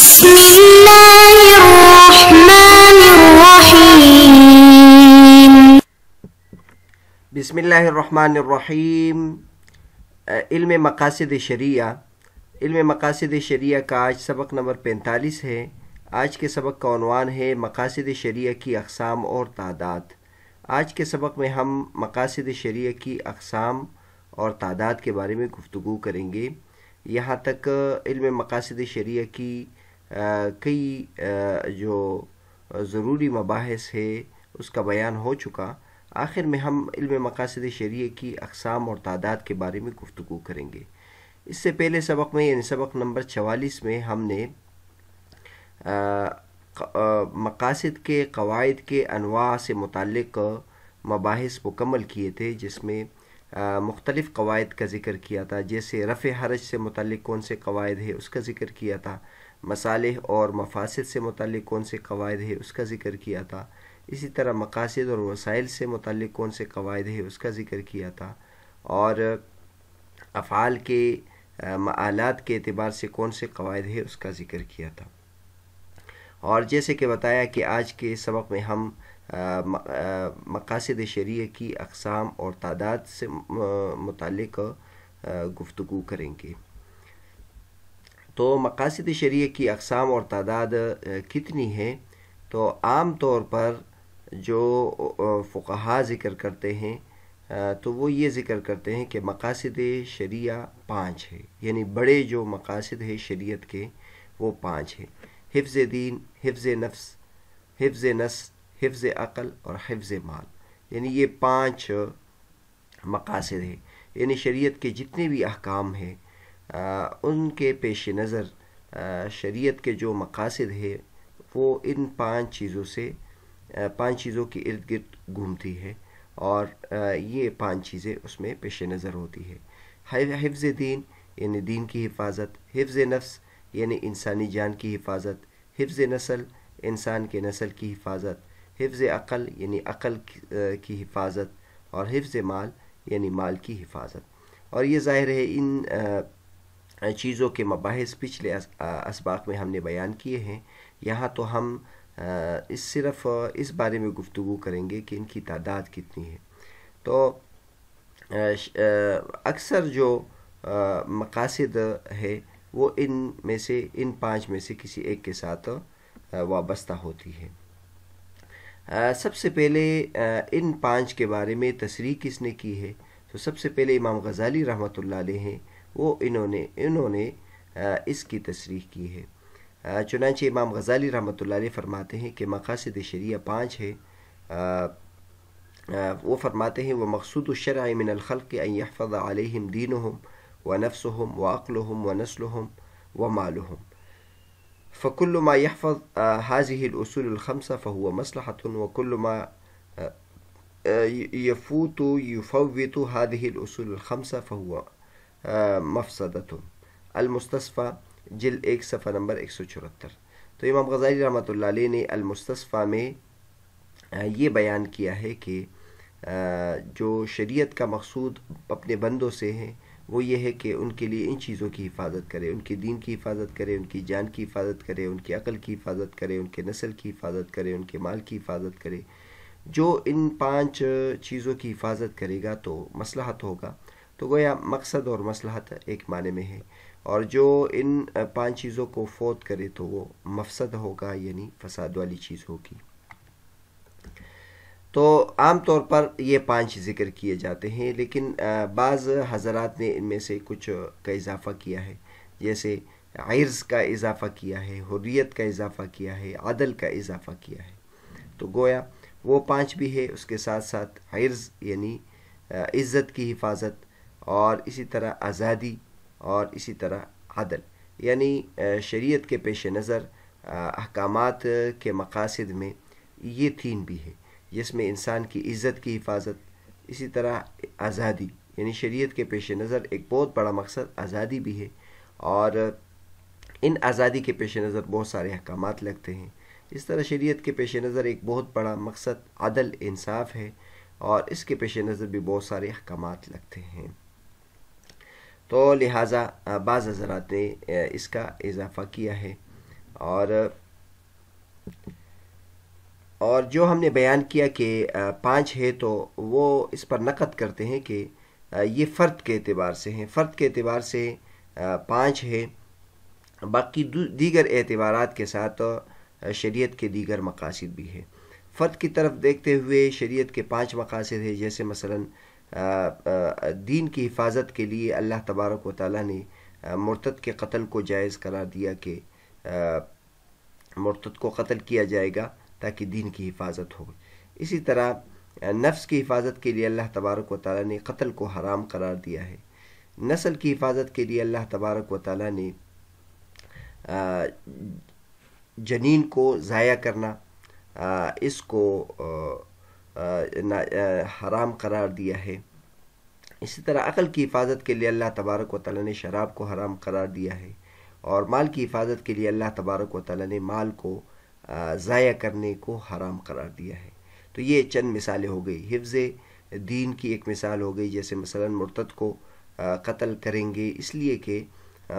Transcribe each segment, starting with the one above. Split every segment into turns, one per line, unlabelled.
بسم اللہ الرحمن الرحیم۔
بسم اللہ الرحمن الرحیم۔ علم مقاصد شریعہ۔ علم مقاصد شریعہ کا آج سبق نمبر 45 ہے۔ آج کے سبق کا عنوان ہے مقاصد شریعہ کی اقسام اور تعداد۔ آج کے سبق میں ہم مقاصد شریعہ کی اقسام اور تعداد کے بارے میں گفتگو کریں گے۔ یہاں تک علم مقاصد شریعہ کی کئی جو ضروری مباحث ہے اس کا بیان ہو چکا۔ آخر میں ہم علم مقاصد شریعہ کی اقسام اور تعداد کے بارے میں گفتگو کریں گے۔ اس سے پہلے سبق میں یعنی سبق نمبر 44 میں ہم نے مقاصد کے قواعد کے انواع سے متعلق مباحث مکمل کیے تھے، جس میں مختلف قواعد کا ذکر کیا تھا، جیسے رفع حرج سے متعلق کون سے قواعد ہے اس کا ذکر کیا تھا، مصالح اور مفاسد سے متعلق کون سے قواعد ہے اس کا ذکر کیا تھا، اسی طرح مقاصد اور وسائل سے متعلق کون سے قواعد ہے اس کا ذکر کیا تھا، اور افعال کے معالات کے اعتبار سے کون سے قواعد ہے اس کا ذکر کیا تھا۔ اور جیسے کہ بتایا کہ آج کے سبق میں ہم مقاصد شریعہ کی اقسام اور تعداد سے متعلق گفتگو کریں گے۔ تو مقاصد شریعہ کی اقسام اور تعداد کتنی ہیں؟ تو عام طور پر جو فقہا ذکر کرتے ہیں تو وہ یہ ذکر کرتے ہیں کہ مقاصد شریعہ 5 ہے، یعنی بڑے جو مقاصد ہیں شریعت کے وہ 5 ہیں: حفظ دین، حفظ نفس، حفظ نسل، حفظ عقل اور حفظ مال۔ یعنی یہ 5 مقاصد ہیں، یعنی شریعت کے جتنے بھی احکام ہیں ان کے پیش نظر شریعت کے جو مقاصد ہے وہ ان 5 چیزوں کے ارد گرد گھومتی ہے، اور یہ 5 چیزیں اس میں پیش نظر ہوتی ہے۔ حفظ دین یعنی دین کی حفاظت، حفظ نفس یعنی انسانی جان کی حفاظت، حفظ نسل انسان کے نسل کی حفاظت، حفظ عقل یعنی عقل کی حفاظت، اور حفظ مال یعنی مال کی حفاظت۔ اور یہ ظاہر ہے ان چیزوں کے مباحث پچھلے اسباق میں ہم نے بیان کیے ہیں۔ یہاں تو ہم صرف اس بارے میں گفتگو کریں گے کہ ان کی تعداد کتنی ہے۔ تو اکثر جو مقاصد ہے وہ ان 5 میں سے کسی ایک کے ساتھ وابستہ ہوتی ہے۔ سب سے پہلے ان 5 کے بارے میں تصریح کس نے کی ہے؟ تو سب سے پہلے امام غزالی رحمۃ اللہ علیہ ہیں، وہ انہوں نے اس کی تصریح کی ہے۔ چنانچہ امام غزالی رحمۃ اللہ علیہ فرماتے ہیں کہ مقاصد شریعہ 5 ہے۔ وہ فرماتے ہیں: وَمَقْصُودُ الشَّرْعِ مِنَ الْخَلْقِ أَنْ يَحْفَظَ عَلَيْهِمْ دِينُهُمْ وَنَفْسُهُمْ وَعَقْلُهُمْ وَنَسْلُهُمْ وَمَالُهُمْ، فَكُلُّ مَا يَحْفَظ هَذِهِ الْأُصُولُ الْخَمْسَةَ فَهُوَ مَصْلَحَةٌ، وَكُلُّ مَا يفوت هذه الأصول الخمسة فهو مفسدة۔ المستصفى جلد 1 صفحہ نمبر 174۔ تو امام غزالی رحمۃ اللہ علیہ نے المستصفى میں یہ بیان کیا ہے کہ جو شریعت کا مقصود اپنے بندوں سے ہیں وہ یہ ہے کہ ان کے لیے ان چیزوں کی حفاظت کرے، ان کے دین کی حفاظت کرے، ان کی جان کی حفاظت کرے، ان کی عقل کی حفاظت کرے، ان کے نسل کی حفاظت کرے، ان کے مال کی حفاظت کرے۔ جو ان 5 چیزوں کی حفاظت کرے گا تو مصلحت ہوگا، تو گویا مقصد اور مصلحت ایک معنی میں ہے، اور جو ان 5 چیزوں کو فوت کرے تو وہ مفسد ہوگا، یعنی فساد والی چیز ہوگی۔ تو عام طور پر یہ 5 ذکر کیے جاتے ہیں، لیکن بعض حضرات نے ان میں سے کچھ کا اضافہ کیا ہے، جیسے عرض کا اضافہ کیا ہے، حریت کا اضافہ کیا ہے، عدل کا اضافہ کیا ہے۔ تو گویا وہ 5 بھی ہے، اس کے ساتھ ساتھ عرض یعنی عزت کی حفاظت، اور اسی طرح آزادی، اور اسی طرح عدل، یعنی شریعت کے پیش نظر احکامات کے مقاصد میں یہ 3 بھی ہے، جس میں انسان کی عزت کی حفاظت، اسی طرح آزادی، یعنی شریعت کے پیش نظر ایک بہت بڑا مقصد آزادی بھی ہے، اور ان آزادی کے پیش نظر بہت سارے احکامات لگتے ہیں۔ اس طرح شریعت کے پیش نظر ایک بہت بڑا مقصد عدل انصاف ہے، اور اس کے پیش نظر بھی بہت سارے احکامات لگتے ہیں۔ تو لہٰذا بعض حضرات نے اس کا اضافہ کیا ہے، اور جو ہم نے بیان کیا کہ 5 ہے تو وہ اس پر نقد کرتے ہیں کہ یہ فرد کے اعتبار سے ہیں، فرد کے اعتبار سے 5 ہے، باقی دیگر اعتبارات کے ساتھ شریعت کے دیگر مقاصد بھی ہے۔ فرد کی طرف دیکھتے ہوئے شریعت کے 5 مقاصد ہیں، جیسے مثلاً دین کی حفاظت کے لیے اللہ تبارک و تعالیٰ نے مرتد کے قتل کو جائز قرار دیا کہ مرتد کو قتل کیا جائے گا تاکہ دین کی حفاظت ہو۔ اسی طرح نفس کی حفاظت کے لیے اللہ تبارک و تعالیٰ نے قتل کو حرام قرار دیا ہے۔ نسل کی حفاظت کے لیے اللہ تبارک و تعالیٰ نے جنین کو ضائع کرنا اس کو حرام قرار دیا ہے۔ اسی طرح عقل کی حفاظت کے لیے اللہ تبارک و تعالیٰ نے شراب کو حرام قرار دیا ہے، اور مال کی حفاظت کے لیے اللہ تبارک و تعالیٰ نے مال کو ضائع کرنے کو حرام قرار دیا ہے۔ تو یہ چند مثالیں ہو گئی۔ حفظ دین کی ایک مثال ہو گئی، جیسے مثلا مرتد کو قتل کریں گے اس لیے کہ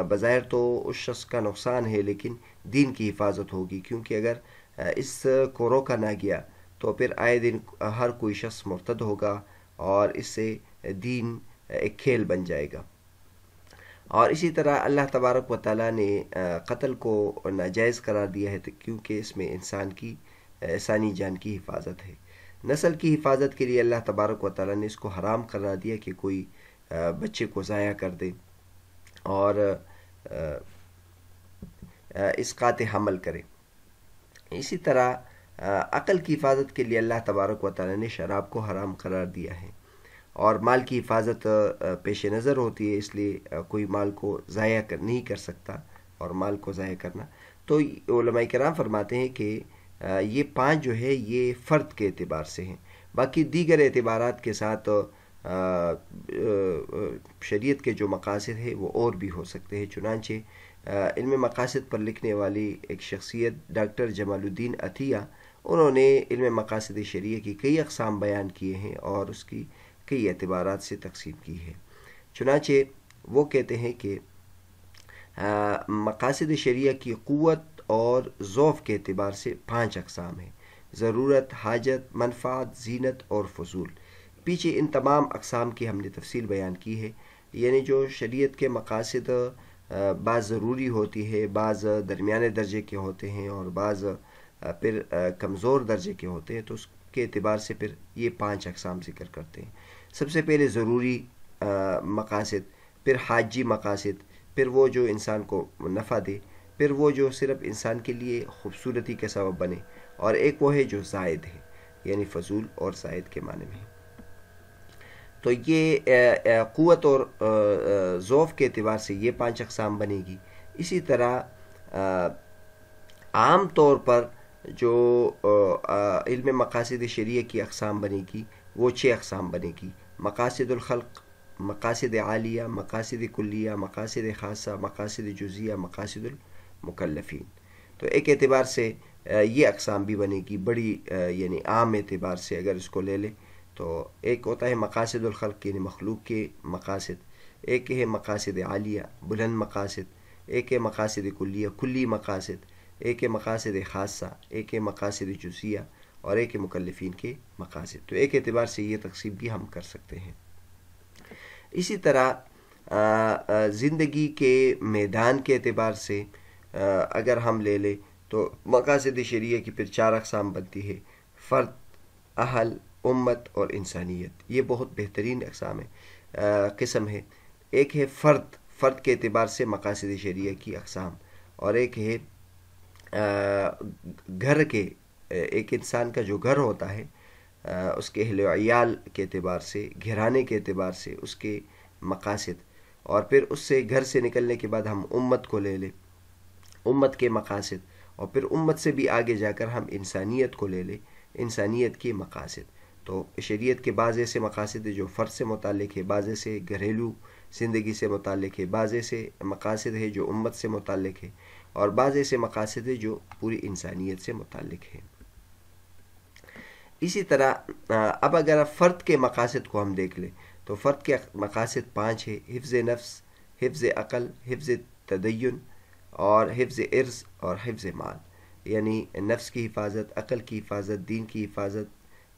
بظاہر تو اس شخص کا نقصان ہے لیکن دین کی حفاظت ہوگی، کیونکہ اگر اس کو روکا نہ گیا تو پھر آئے دن ہر کوئی شخص مرتد ہوگا اور اس سے دین ایک کھیل بن جائے گا۔ اور اسی طرح اللہ تبارک و تعالیٰ نے قتل کو ناجائز قرار دیا ہے کیونکہ اس میں انسانی جان کی حفاظت ہے۔ نسل کی حفاظت کے لیے اللہ تبارک و تعالیٰ نے اس کو حرام قرار دیا کہ کوئی بچے کو ضائع کر دے اور اسقاط حمل کرے۔ اسی طرح عقل کی حفاظت کے لیے اللہ تبارک و تعالیٰ نے شراب کو حرام قرار دیا ہے، اور مال کی حفاظت پیش نظر ہوتی ہے، اس لیے کوئی مال کو ضائع نہیں کر سکتا، اور مال کو ضائع کرنا تو علماء کرام فرماتے ہیں کہ یہ 5 جو ہے یہ فرد کے اعتبار سے ہیں، باقی دیگر اعتبارات کے ساتھ شریعت کے جو مقاصد ہیں وہ اور بھی ہو سکتے ہیں۔ چنانچہ علم مقاصد پر لکھنے والی ایک شخصیت ڈاکٹر جمال الدین عطیہ، انہوں نے علم مقاصد شریعہ کی کئی اقسام بیان کیے ہیں اور اس کی کئی اعتبارات سے تقسیم کی ہے۔ چنانچہ وہ کہتے ہیں کہ مقاصد شریعہ کی قوت اور ضعف کے اعتبار سے 5 اقسام ہیں: ضرورت، حاجت، منفعت، زینت اور فضول۔ پیچھے ان تمام اقسام کی ہم نے تفصیل بیان کی ہے، یعنی جو شریعت کے مقاصد بعض ضروری ہوتی ہے، بعض درمیانے درجے کے ہوتے ہیں اور بعض پھر کمزور درجے کے ہوتے ہیں، تو اس کے اعتبار سے پھر یہ 5 اقسام ذکر کرتے ہیں۔ سب سے پہلے ضروری مقاصد، پھر حاجی مقاصد، پھر وہ جو انسان کو نفع دے، پھر وہ جو صرف انسان کے لیے خوبصورتی کا سبب بنے، اور ایک وہ ہے جو زائد ہے، یعنی فضول اور زائد کے معنی میں۔ تو یہ قوت اور ضعف کے اعتبار سے یہ 5 اقسام بنے گی۔ اسی طرح عام طور پر جو علم مقاصد شریعہ کی اقسام بنے گی وہ 6 اقسام بنے گی: مقاصد الخلق، مقاصد عالیہ، مقاصد کلیہ، مقاصد خاصہ، مقاصد جزیہ، مقاصد المکلفین۔ تو ایک اعتبار سے یہ اقسام بھی بنے گی، بڑی یعنی عام اعتبار سے اگر اس کو لے لیں تو ایک ہوتا ہے مقاصد الخلق یعنی مخلوق کے مقاصد، ایک ہے مقاصد عالیہ بلند مقاصد، ایک ہے مقاصد کلیہ کلی مقاصد، ایک ہے مقاصد خاصہ، ایک ہے مقاصد جزیہ، اور ایک ہے مکلفین کے مقاصد۔ تو ایک اعتبار سے یہ تقسیم بھی ہم کر سکتے ہیں۔ اسی طرح زندگی کے میدان کے اعتبار سے اگر ہم لے لیں تو مقاصد شریعہ کی پھر 4 اقسام بنتی ہے: فرد، اہل، امت اور انسانیت۔ یہ بہت بہترین قسم ہے۔ ایک ہے فرد کے اعتبار سے مقاصد شریعہ کی اقسام، اور ایک ہے گھر کے، ایک انسان کا جو گھر ہوتا ہے اس کے اہل و عیال کے اعتبار سے، گھرانے کے اعتبار سے اس کے مقاصد، اور پھر اس سے گھر سے نکلنے کے بعد ہم امت کو لے لیں، امت کے مقاصد، اور پھر امت سے بھی آگے جا کر ہم انسانیت کو لے لیں، انسانیت کے مقاصد۔ تو شریعت کے بعض ایسے مقاصد جو فرد سے متعلق ہے، بعض ایسے گھریلو زندگی سے متعلق ہے، بعض ایسے مقاصد ہے جو امت سے متعلق ہے، اور بعض ایسے مقاصد ہے جو پوری انسانیت سے متعلق ہے۔ اسی طرح اب اگر فرد کے مقاصد کو ہم دیکھ لیں تو فرد کے مقاصد 5 ہیں: حفظ نفس، حفظ عقل، حفظ تدین، اور حفظ ارث اور حفظ مال، یعنی نفس کی حفاظت، عقل کی حفاظت، دین کی حفاظت،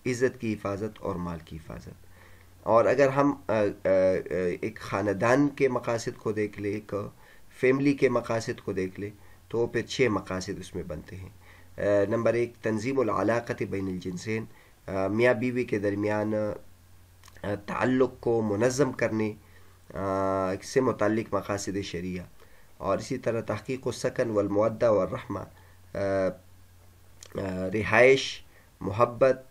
عزت کی حفاظت اور مال کی حفاظت۔ اور اگر ہم ایک خاندان کے مقاصد کو دیکھ لیں، ایک فیملی کے مقاصد کو دیکھ لیں، تو پھر 6 مقاصد اس میں بنتے ہیں۔ نمبر 1، تنظیم العلاقت بین الجنسین، میاں بیوی کے درمیان تعلق کو منظم کرنے سے متعلق مقاصد شرعیہ، اور اسی طرح تحقیق السکن والمودہ والرحمہ، رہائش، محبت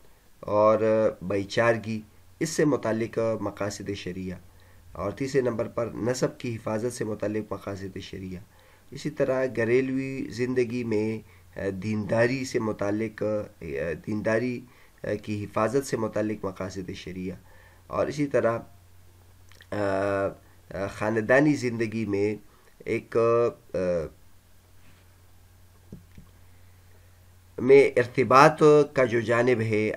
اور بھائی چارگی، اس سے متعلق مقاصد شرعیہ، اور تیسرے نمبر پر نسب کی حفاظت سے متعلق مقاصد شرعیہ۔ اسی طرح گھریلوی زندگی میں دینداری سے متعلق دینداری کی حفاظت سے متعلق مقاصد شرعیہ، اور اسی طرح خاندانی زندگی میں ایک میں ارتباط کا جو جانب ہے،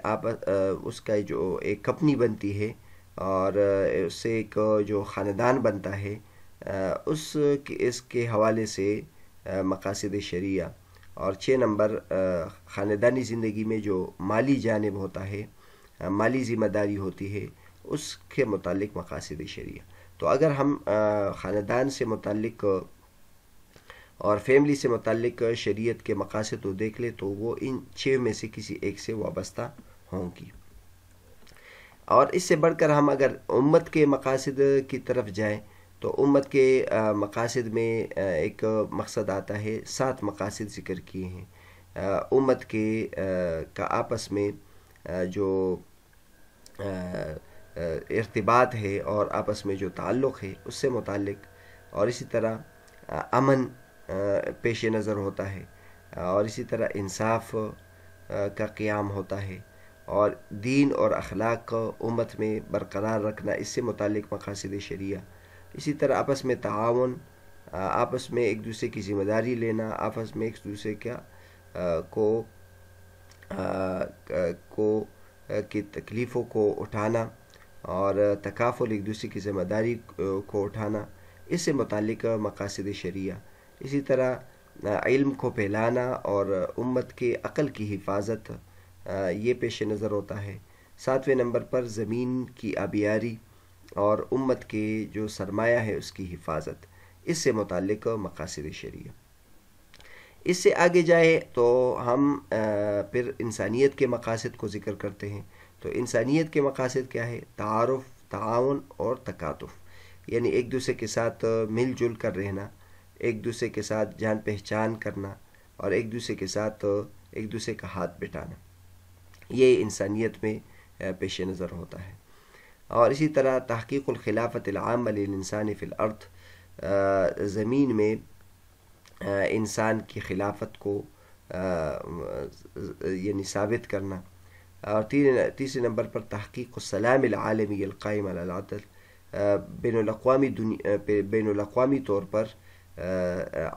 اس کا جو ایک کمپنی بنتی ہے اور اس سے ایک جو خاندان بنتا ہے، اس کے حوالے سے مقاصد شرعیہ۔ اور 6 نمبر، خاندانی زندگی میں جو مالی جانب ہوتا ہے، مالی ذمہ داری ہوتی ہے، اس کے متعلق مقاصد شرعیہ۔ تو اگر ہم خاندان سے متعلق اور فیملی سے متعلق شریعت کے مقاصد کو دیکھ لیں تو وہ ان 6 میں سے کسی ایک سے وابستہ ہوں گی۔ اور اس سے بڑھ کر ہم اگر امت کے مقاصد کی طرف جائیں تو امت کے مقاصد میں ایک مقصد آتا ہے، 7 مقاصد ذکر کیے ہیں امت کے کا آپس میں جو ارتباط ہے اور آپس میں جو تعلق ہے اس سے متعلق، اور اسی طرح امن پیش نظر ہوتا ہے، اور اسی طرح انصاف کا قیام ہوتا ہے، اور دین اور اخلاق کو امت میں برقرار رکھنا، اس سے متعلق مقاصد شرعیہ۔ اسی طرح آپس میں تعاون، آپس میں ایک دوسرے کی ذمہ داری لینا، آپس میں ایک دوسرے کی تکلیفوں کو اٹھانا اور تکافل، ایک دوسرے کی ذمہ داری کو اٹھانا، اس سے متعلق مقاصد شرعیہ۔ اسی طرح علم کو پھیلانا اور امت کے عقل کی حفاظت، یہ پیش نظر ہوتا ہے۔ 7ویں نمبر پر زمین کی آبیاری اور امت کے جو سرمایہ ہے اس کی حفاظت، اس سے متعلق مقاصد شرعیہ۔ اس سے آگے جائے تو ہم پھر انسانیت کے مقاصد کو ذکر کرتے ہیں۔ تو انسانیت کے مقاصد کیا ہے؟ تعارف، تعاون اور تکاتف، یعنی ایک دوسرے کے ساتھ مل جل کر رہنا، ایک دوسرے کے ساتھ جان پہچان کرنا، اور ایک دوسرے کے ساتھ ایک دوسرے کا ہاتھ بٹانا، یہ انسانیت میں پیش نظر ہوتا ہے۔ اور اسی طرح تحقیق الخلافت العامہ للانسان فی الارض، زمین میں انسان کی خلافت کو یعنی ثابت کرنا۔ اور تیسرے نمبر پر تحقیق السلام العالمی القائم علی العدل، بین الاقوامی طور پر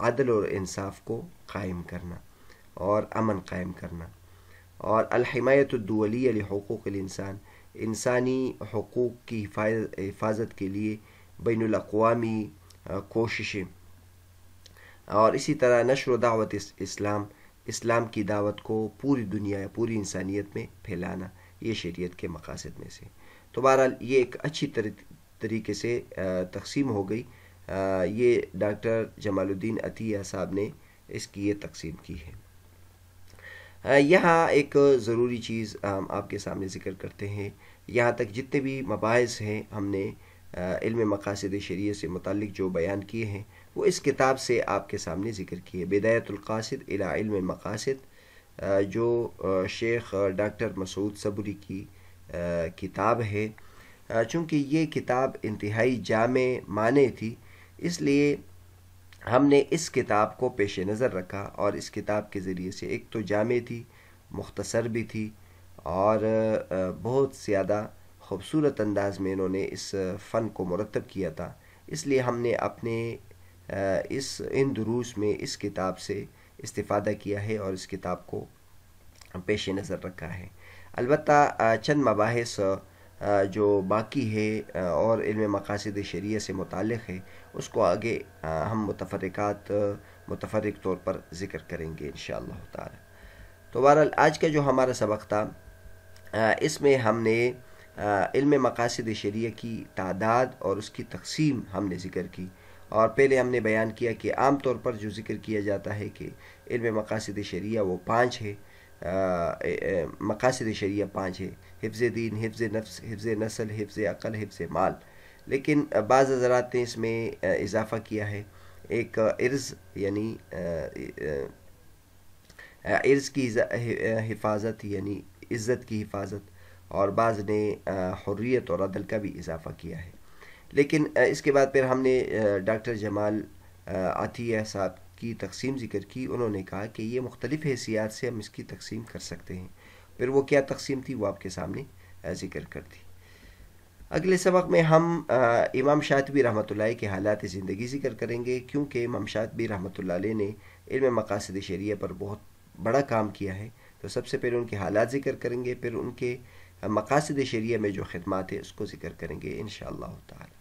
عدل اور انصاف کو قائم کرنا اور امن قائم کرنا۔ اور الحمایت الدولیہ لحقوق الانسان، انسانی حقوق کی حفاظت کے لیے بین الاقوامی کوششیں۔ اور اسی طرح نشر و دعوت اسلام کی دعوت کو پوری دنیا، پوری انسانیت میں پھیلانا، یہ شریعت کے مقاصد میں سے۔ تو بہرحال یہ ایک اچھی طریقے سے تقسیم ہو گئی، یہ ڈاکٹر جمال الدین عطیہ صاحب نے اس کی یہ تقسیم کی ہے۔ یہاں ایک ضروری چیز ہم آپ کے سامنے ذکر کرتے ہیں، یہاں تک جتنے بھی مباحث ہیں ہم نے علم مقاصد شرعیہ سے متعلق جو بیان کیے ہیں وہ اس کتاب سے آپ کے سامنے ذکر کیے، بدایت القاصد الی علم المقاصد، جو شیخ ڈاکٹر مسعود صبری کی کتاب ہے۔ چونکہ یہ کتاب انتہائی جامع معنی تھی، اس لیے ہم نے اس کتاب کو پیش نظر رکھا، اور اس کتاب کے ذریعے سے ایک تو جامع تھی، مختصر بھی تھی، اور بہت زیادہ خوبصورت انداز میں انہوں نے اس فن کو مرتب کیا تھا، اس لیے ہم نے اپنے ان دروس میں اس کتاب سے استفادہ کیا ہے اور اس کتاب کو پیش نظر رکھا ہے۔ البتہ چند مباحث جو باقی ہے اور علم مقاصد شرعیہ سے متعلق ہے، اس کو آگے ہم متفرقات متفرق طور پر ذکر کریں گے انشاءاللہ تعالی۔ تو بہرحال آج کا جو ہمارا سبق تھا اس میں ہم نے علم مقاصد شریعہ کی تعداد اور اس کی تقسیم ہم نے ذکر کی، اور پہلے ہم نے بیان کیا کہ عام طور پر جو ذکر کیا جاتا ہے کہ علم مقاصد شریعہ وہ 5 ہے، مقاصد شریعہ 5 ہے: حفظ دین، حفظ نفس، حفظ نسل، حفظ عقل، حفظ مال۔ لیکن بعض حضرات نے اس میں اضافہ کیا ہے، ایک عرض یعنی عرض کی حفاظت یعنی عزت کی حفاظت، اور بعض نے حریت اور عدل کا بھی اضافہ کیا ہے۔ لیکن اس کے بعد پھر ہم نے ڈاکٹر جمال عطیہ صاحب کی تقسیم ذکر کی۔ انہوں نے کہا کہ یہ مختلف حیثیات سے ہم اس کی تقسیم کر سکتے ہیں۔ پھر وہ کیا تقسیم تھی وہ آپ کے سامنے ذکر کر دی۔ اگلے سبق میں ہم امام شاطبی رحمۃ اللہ علیہ کے حالات زندگی ذکر کریں گے، کیونکہ امام شاطبی رحمۃ اللہ علیہ نے علم مقاصد شریعہ پر بہت بڑا کام کیا ہے۔ تو سب سے پہلے ان کے حالات ذکر کریں گے، پھر ان کے مقاصد شریعہ میں جو خدمات ہیں اس کو ذکر کریں گے انشاءاللہ تعالی۔